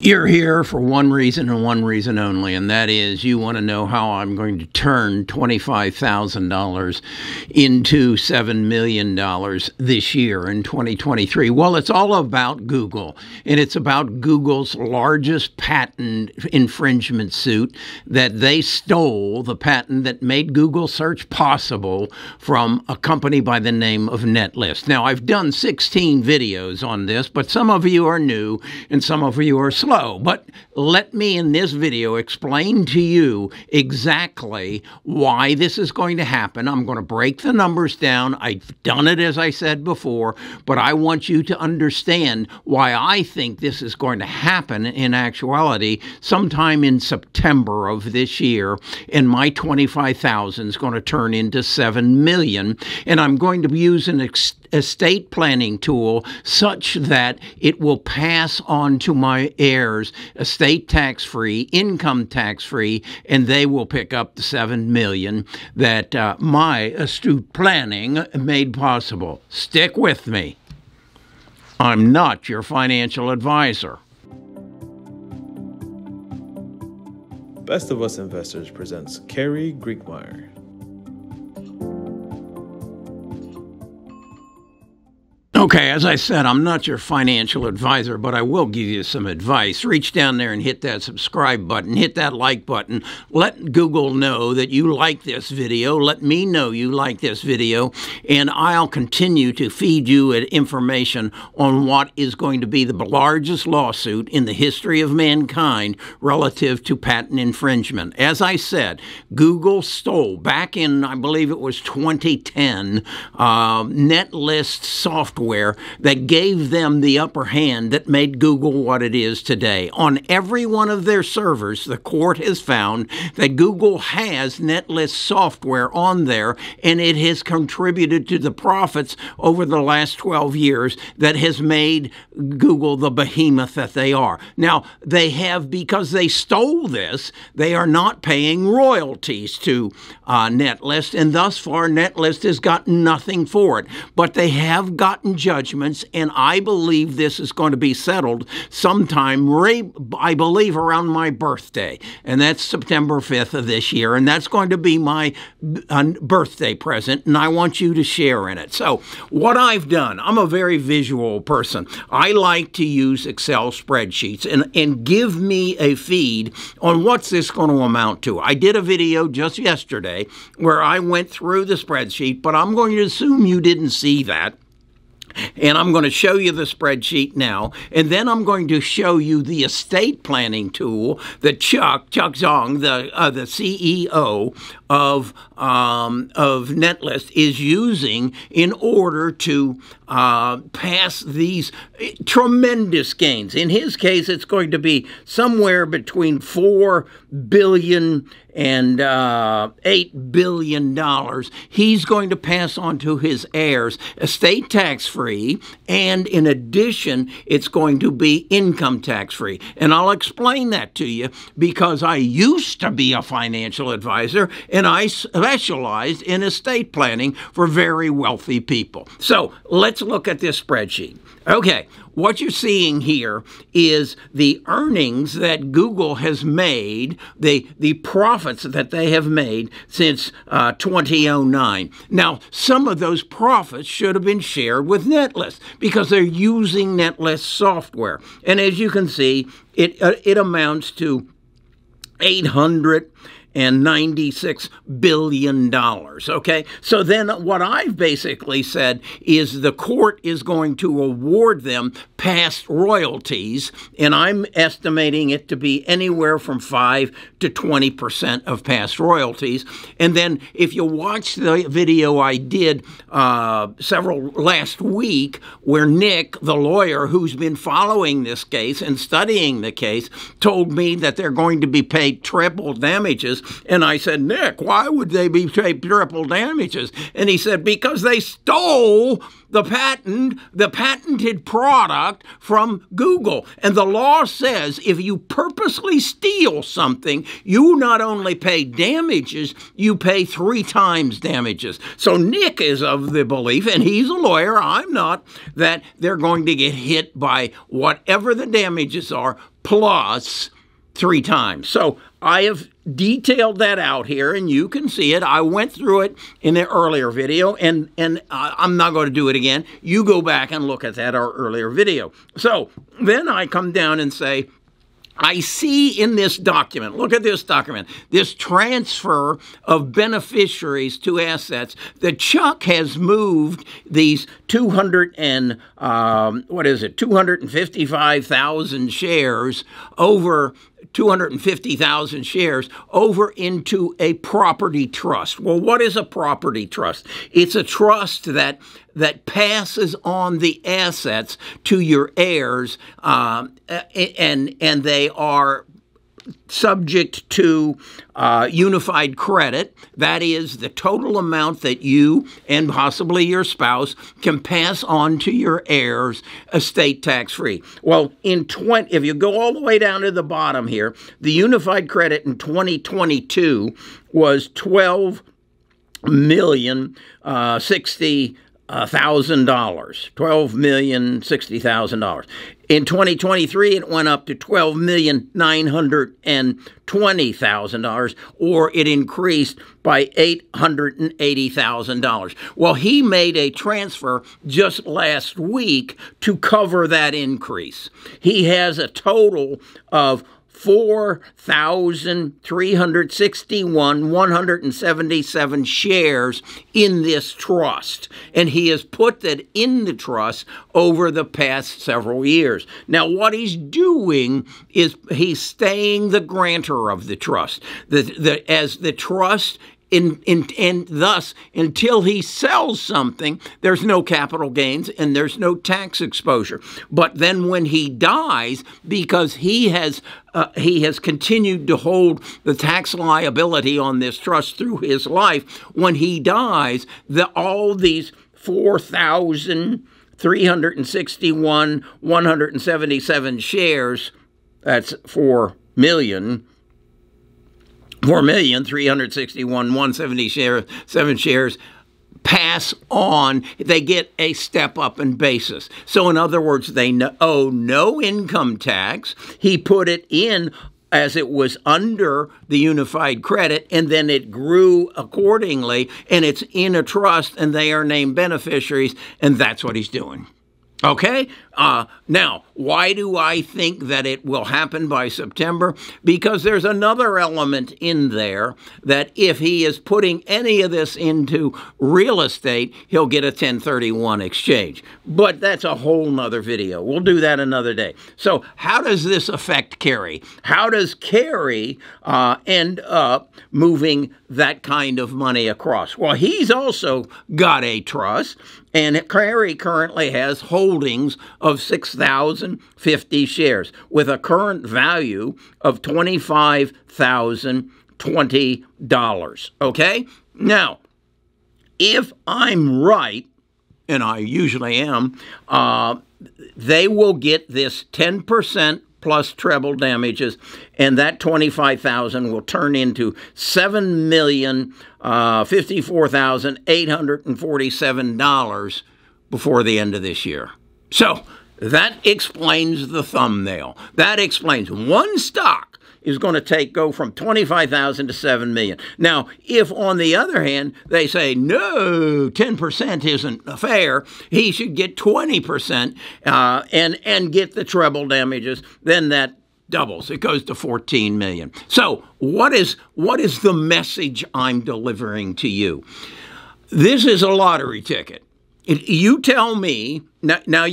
You're here for one reason and one reason only, and that is you want to know how I'm going to turn $25,000 into $7 million this year in 2023. Well, it's all about Google, and it's about Google's largest patent infringement suit that they stole the patent that made Google search possible from a company by the name of Netlist. Now, I've done 16 videos on this, but some of you are new and some of you are slow. But let me in this video explain to you exactly why this is going to happen. I'm going to break the numbers down. I've done it as I said before, but I want you to understand why I think this is going to happen in actuality sometime in September of this year, and my 25,000 is going to turn into 7 million, and I'm going to use an estate planning tool such that it will pass on to my heirs estate tax-free, income tax-free, and they will pick up the 7 million that my astute planning made possible. Stick with me. I'm not your financial advisor. Best of Us Investors presents Kerry Griegmeyer. Okay, as I said, I'm not your financial advisor, but I will give you some advice. Reach down there and hit that subscribe button, hit that like button. Let Google know that you like this video. Let me know you like this video, and I'll continue to feed you information on what is going to be the largest lawsuit in the history of mankind relative to patent infringement. As I said, Google stole back in, I believe it was 2010, Netlist software that gave them the upper hand that made Google what it is today. On every one of their servers, the court has found that Google has Netlist software on there, and it has contributed to the profits over the last 12 years that has made Google the behemoth that they are. Now, they have, because they stole this, they are not paying royalties to Netlist, and thus far Netlist has gotten nothing for it. But they have gotten judgments, and I believe this is going to be settled sometime, I believe, around my birthday, and that's September 5th of this year, and that's going to be my birthday present, and I want you to share in it. So what I've done, I'm a very visual person. I like to use Excel spreadsheets and give me a feed on what's this going to amount to. I did a video just yesterday where I went through the spreadsheet, but I'm going to assume you didn't see that. And I'm going to show you the spreadsheet now, and then I'm going to show you the estate planning tool that Chuck Zong, the CEO of Netlist, is using in order to pass these tremendous gains. In his case, it's going to be somewhere between $4 billion and $8 billion. He's going to pass on to his heirs estate tax-free, and in addition, it's going to be income tax-free. And I'll explain that to you because I used to be a financial advisor, and I specialized in estate planning for very wealthy people. So let's look at this spreadsheet. Okay, what you're seeing here is the earnings that Google has made, the profits that they have made since 2009. Now, some of those profits should have been shared with Netlist because they're using Netlist software. And as you can see, it amounts to $896 billion, okay? So then what I've basically said is the court is going to award them past royalties, and I'm estimating it to be anywhere from 5 to 20% of past royalties. And then if you watch the video I did last week where Nick, the lawyer who's been following this case and studying the case, told me that they're going to be paid triple damages, And I said, Nick, why would they be triple damages? And he said, because they stole the patented product from Google. And the law says if you purposely steal something, you not only pay damages, you pay 3 times damages. So Nick is of the belief, and he's a lawyer, I'm not, that they're going to get hit by whatever the damages are plus 3 times. So I have detailed that out here, and you can see it. I went through it in an earlier video, and I'm not going to do it again. You go back and look at that our earlier video. So then I come down and say, I see in this document, look at this document, this transfer of beneficiaries to assets, that Chuck has moved these 255,000 shares over 250,000 shares over into a property trust. Well, what is a property trust? It's a trust that passes on the assets to your heirs, and they are subject to unified credit. That is the total amount that you and possibly your spouse can pass on to your heirs, estate tax-free. Well, if you go all the way down to the bottom here, the unified credit in 2022 was $12,060,000. $12,060,000. In 2023, it went up to $12,920,000, or it increased by $880,000. Well, he made a transfer just last week to cover that increase. He has a total of 4,361,177 shares in this trust. And he has put that in the trust over the past several years. Now, what he's doing is he's staying the grantor of the trust. As the trust, and thus, until he sells something, there's no capital gains and there's no tax exposure. But then when he dies, because he has continued to hold the tax liability on this trust through his life, when he dies, all these 4,361,177 shares, that's 4,361,177 shares, pass on. They get a step up in basis. So in other words, they owe no income tax. He put it in as it was under the unified credit, and then it grew accordingly, and it's in a trust, and they are named beneficiaries, and that's what he's doing. Okay? Now, why do I think that it will happen by September? Because there's another element in there that if he is putting any of this into real estate, he'll get a 1031 exchange. But that's a whole nother video. We'll do that another day. So how does this affect Kerry? How does Kerry end up moving that kind of money across? Well, he's also got a trust, and Kerry currently has holdings of 6,050 shares with a current value of $25,020. Okay? Now, if I'm right, and I usually am, they will get this 10% plus treble damages, and that $25,000 will turn into $7,054,847 before the end of this year. So that explains the thumbnail. That explains one stock is going to go from 25,000 to 7 million. Now, if on the other hand they say no, 10% isn't fair, he should get 20% and get the treble damages, then that doubles. It goes to 14 million. So what is the message I'm delivering to you? This is a lottery ticket. You tell me now.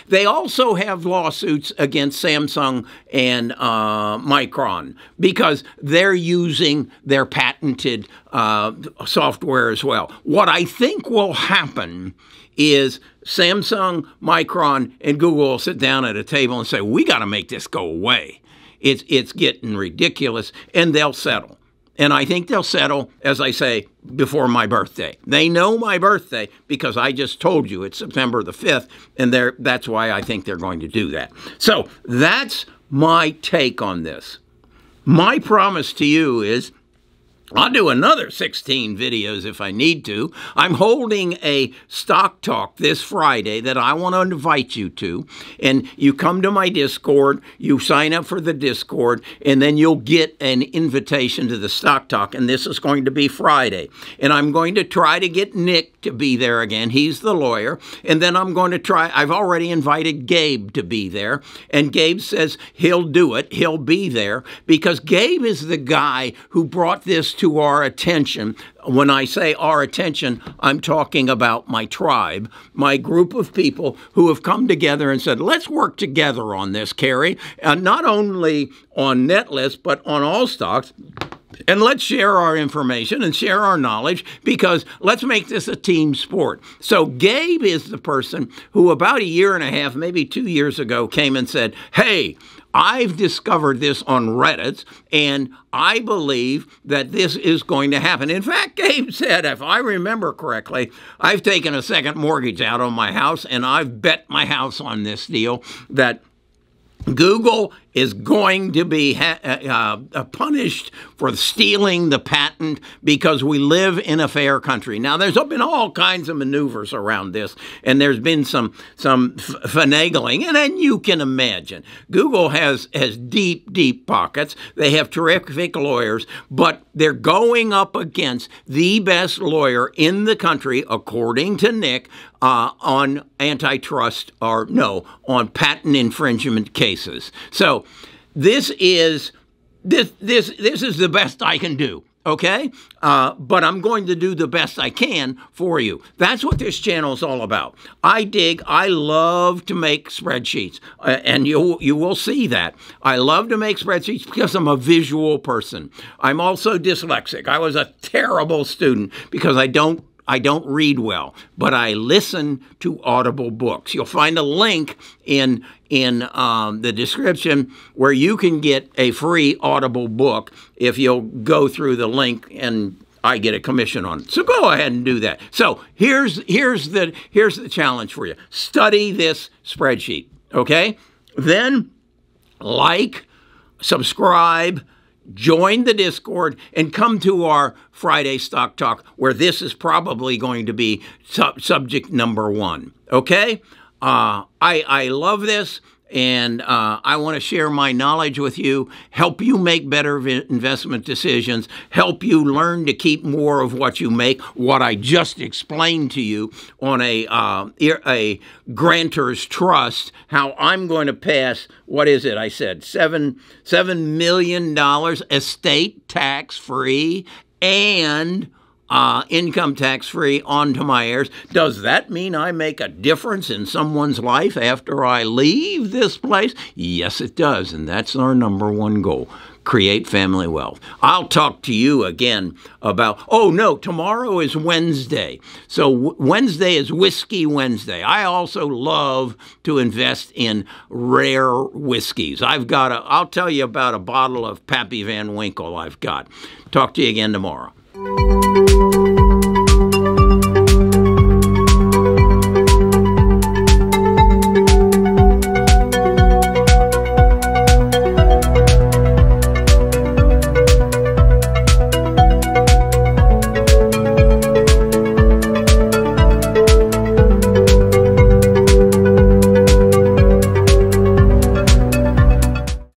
They also have lawsuits against Samsung and Micron because they're using their patented software as well. What I think will happen is Samsung, Micron, and Google will sit down at a table and say, "We got to make this go away. It's getting ridiculous," and they'll settle. And I think they'll settle, as I say, before my birthday. They know my birthday because I just told you it's September the 5th, and that's why I think they're going to do that. So that's my take on this. My promise to you is I'll do another 16 videos if I need to. I'm holding a stock talk this Friday that I want to invite you to. And you come to my Discord, you sign up for the Discord, and then you'll get an invitation to the stock talk. And this is going to be Friday. And I'm going to try to get Nick to be there again. He's the lawyer. And then I'm going to try, I've already invited Gabe to be there. And Gabe says he'll do it. He'll be there because Gabe is the guy who brought this to our attention. When I say our attention, I'm talking about my tribe, my group of people who have come together and said, let's work together on this, Kerry, and not only on Netlist, but on all stocks. And let's share our information and share our knowledge because let's make this a team sport. So Gabe is the person who about a year and a half, maybe 2 years ago, came and said, hey, I've discovered this on Reddit, and I believe that this is going to happen. In fact, Gabe said, if I remember correctly, I've taken a second mortgage out on my house, and I've bet my house on this deal that Google is going to be punished for stealing the patent because we live in a fair country. Now, there's been all kinds of maneuvers around this, and there's been some finagling, and then you can imagine. Google has deep, deep pockets. They have terrific lawyers, but they're going up against the best lawyer in the country, according to Nick, on antitrust, or no, on patent infringement cases. So this is the best I can do, okay? But I'm going to do the best I can for you. That's what this channel is all about. I love to make spreadsheets, and you will see that. I love to make spreadsheets because I'm a visual person. I'm also dyslexic. I was a terrible student because I don't read well, but I listen to Audible books. You'll find a link in the description where you can get a free Audible book if you'll go through the link, and I get a commission on it. So go ahead and do that. So here's the challenge for you. Study this spreadsheet, okay? Then like, subscribe, join the Discord, and come to our Friday Stock Talk, where this is probably going to be subject number 1. Okay? I love this, and I want to share my knowledge with you, help you make better investment decisions, help you learn to keep more of what you make, what I just explained to you on a grantor's trust, how I'm going to pass, what is it I said, $7 million estate tax-free and income tax-free onto my heirs. Does that mean I make a difference in someone's life after I leave this place? Yes, it does, and that's our number 1 goal. Create family wealth. I'll talk to you again about, oh no, tomorrow is Wednesday. So Wednesday is Whiskey Wednesday. I also love to invest in rare whiskeys. I'll tell you about a bottle of Pappy Van Winkle I've got. Talk to you again tomorrow.